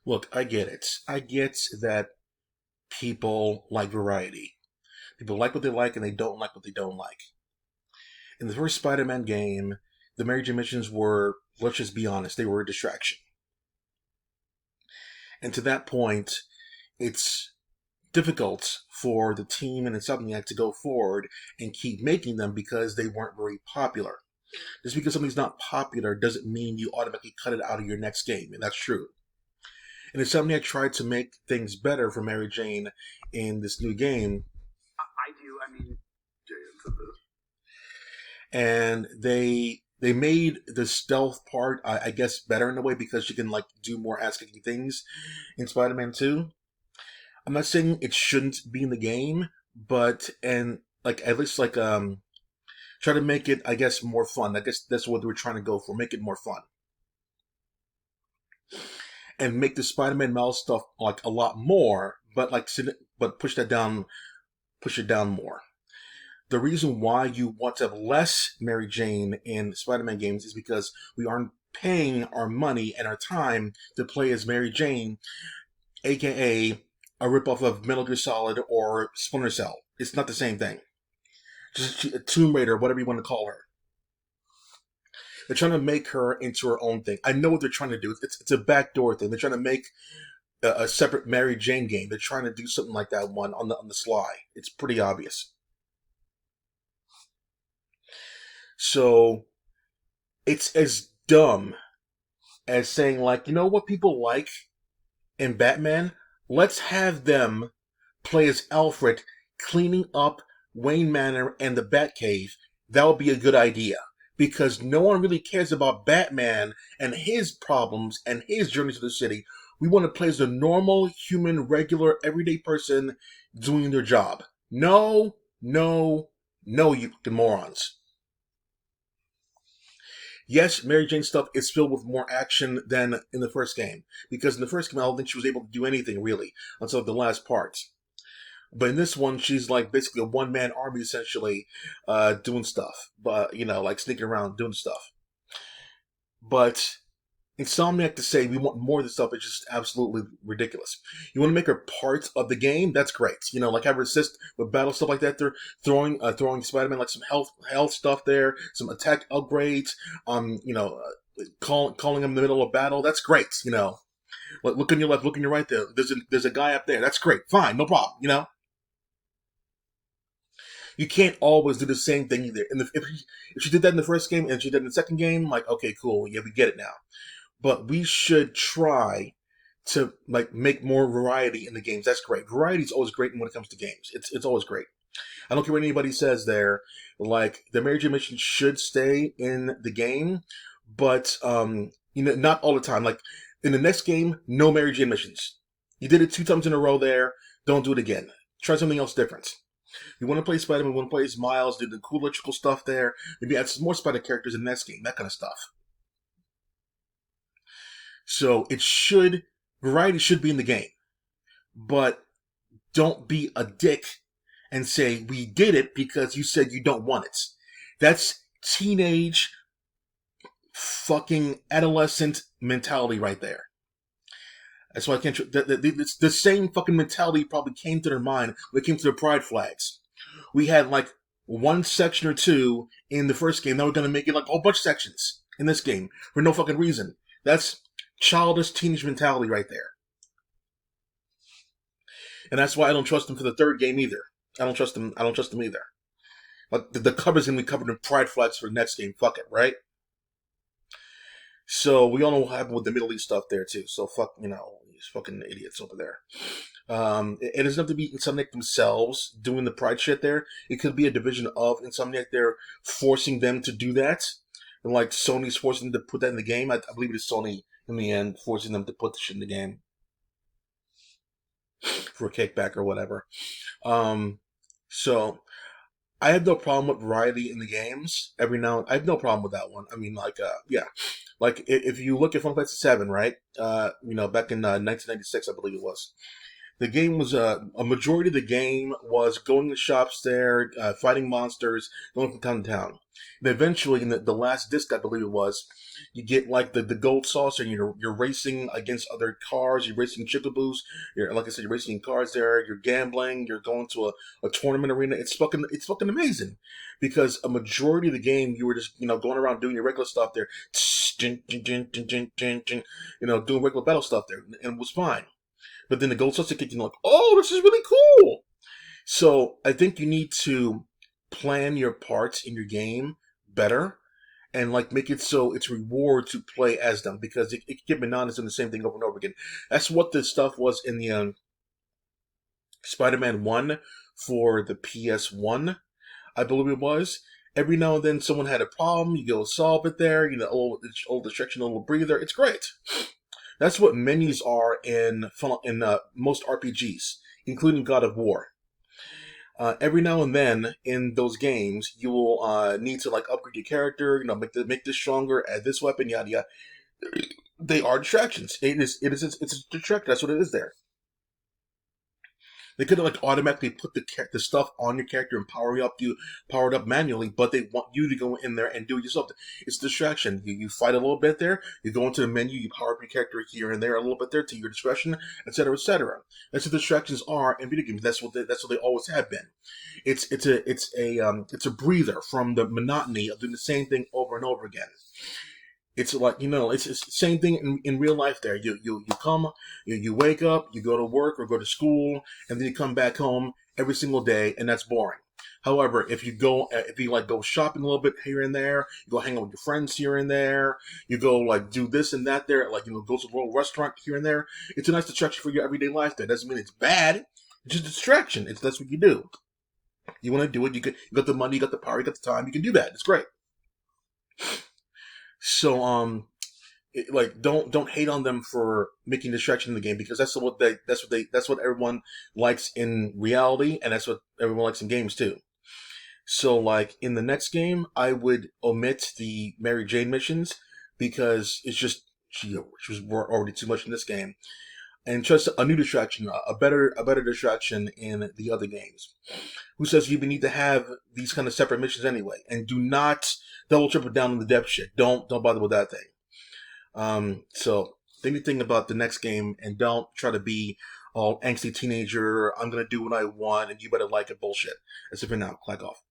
Look, I get it. I get that people like variety. People like what they like and they don't like what they don't like. In the first Spider-Man game, the Mary Jane missions were, let's just be honest, they were a distraction. And to that point, it's difficult for the team and Insomniac to go forward and keep making them because they weren't very popular. Just because something's not popular doesn't mean you automatically cut it out of your next game, and that's true. And Insomniac tried to make things better for Mary Jane in this new game, I do. I mean, and they made the stealth part, I guess, better in a way because you can like do more ass kicking things in Spider-Man 2. I'm not saying it shouldn't be in the game, but and like at least like try to make it, I guess, more fun. I guess that's what they were trying to go for, make it more fun. And make the Spider-Man mouse stuff like a lot more, but but push it down more. The reason why you want to have less Mary Jane in Spider-Man games is because we aren't paying our money and our time to play as Mary Jane, aka a ripoff of Metal Gear Solid or Splinter Cell. It's not the same thing. Just a Tomb Raider, whatever you want to call her. They're trying to make her into her own thing. I know what they're trying to do. It's a backdoor thing. They're trying to make a separate Mary Jane game. They're trying to do something like that one on the sly. It's pretty obvious. So it's as dumb as saying like, you know what people like in Batman? Let's have them play as Alfred cleaning up Wayne Manor and the Batcave. That would be a good idea. Because no one really cares about Batman and his problems and his journey to the city. We want to play as a normal, human, regular, everyday person doing their job. No, no, no, you morons. Yes, Mary Jane stuff is filled with more action than in the first game. Because in the first game, I don't think she was able to do anything, really, until the last part. But in this one, she's like basically a one-man army, essentially, doing stuff. But, you know, like sneaking around, doing stuff. But Insomniac to say we want more of this stuff is just absolutely ridiculous. You want to make her part of the game? That's great. You know, like have her assist with battle stuff like that. They're throwing Spider-Man like some health stuff there, some attack upgrades. Calling him in the middle of battle. That's great. You know, look on your left, look on your right. There's a guy up there. That's great. Fine, no problem. You know. You can't always do the same thing either. And if she did that in the first game and she did it in the second game, like, okay, cool, yeah, we get it now. But we should try to like make more variety in the games. That's great. Variety is always great when it comes to games. It's always great. I don't care what anybody says there. Like the Mary Jane mission should stay in the game, but not all the time. Like in the next game, no Mary Jane missions. You did it 2 times in a row there. Don't do it again. Try something else different. You want to play Spider-Man, you want to play as Miles, do the cool electrical stuff there. Maybe add some more Spider characters in the next game, that kind of stuff. So variety should be in the game. But don't be a dick and say, we did it because you said you don't want it. That's teenage fucking adolescent mentality right there. That's why I can't. The same fucking mentality probably came to their mind when it came to their pride flags. We had like one section or two in the first game. Now we're going to make it like a whole bunch of sections in this game for no fucking reason. That's childish teenage mentality right there. And that's why I don't trust them for the third game either. I don't trust them either. Like the cover's going to be covered in pride flags for the next game. Fuck it, right? So we all know what happened with the Middle East stuff there too. So fuck, these fucking idiots over there. It doesn't have to be Insomniac themselves doing the pride shit there. It could be a division of Insomniac. They're forcing them to do that. And like Sony's forcing them to put that in the game. I believe it is Sony in the end forcing them to put the shit in the game. For a kickback or whatever. So I have no problem with variety in the games. I have no problem with that one. I mean, yeah. Like, if you look at Final Fantasy VII, right? Back in 1996, I believe it was. The game was a majority of the game was going to shops there, fighting monsters, going from town to town. And eventually, in the last disc, I believe it was, you get like the gold saucer. And you're racing against other cars. You're racing chicaboos. You're like I said, you're racing cars there. You're gambling. You're going to a tournament arena. It's fucking amazing, because a majority of the game you were just going around doing your regular stuff there, doing regular battle stuff there, and it was fine. But then the gold starts to kick in, like, oh, this is really cool. So I think you need to plan your parts in your game better, and like make it so it's reward to play as them, because it can get monotonous doing the same thing over and over again. That's what the stuff was in the Spider-Man 1 for the PS1, I believe it was. Every now and then someone had a problem, you go solve it there, old distraction, a little breather. It's great. That's what menus are in most RPGs, including God of War. Every now and then in those games, you will need to like upgrade your character, make this stronger, add this weapon, yada yada. They are distractions. It's a distraction. That's what it is there. They could have like automatically put the stuff on your character and power it up manually, but they want you to go in there and do it yourself. It's distraction. You fight a little bit there. You go into the menu. You power up your character here and there a little bit there to your discretion, etc., etc. That's what distractions are in video games. That's what they always have been. It's a breather from the monotony of doing the same thing over and over again. It's like it's the same thing in real life. There, you wake up, you go to work or go to school, and then you come back home every single day, and that's boring. However, if you like go shopping a little bit here and there, you go hang out with your friends here and there, you go like do this and that there, like go to a little restaurant here and there. It's a nice distraction for your everyday life. That doesn't mean it's bad. It's just a distraction. That's what you do. You want to do it. You got the money, you got the power, you got the time. You can do that. It's great. So like don't hate on them for making distraction in the game, because that's what everyone likes in reality, and that's what everyone likes in games too. So like in the next game, I would omit the Mary Jane missions, because it's just she was already too much in this game, and just a new distraction, a better distraction in the other games. Who says you even need to have these kind of separate missions anyway? And do not double triple down on the depth shit. Don't bother with that thing. So think anything about the next game, and don't try to be all angsty teenager. I'm gonna do what I want, and you better like it. Bullshit. That's it for now. Clack off.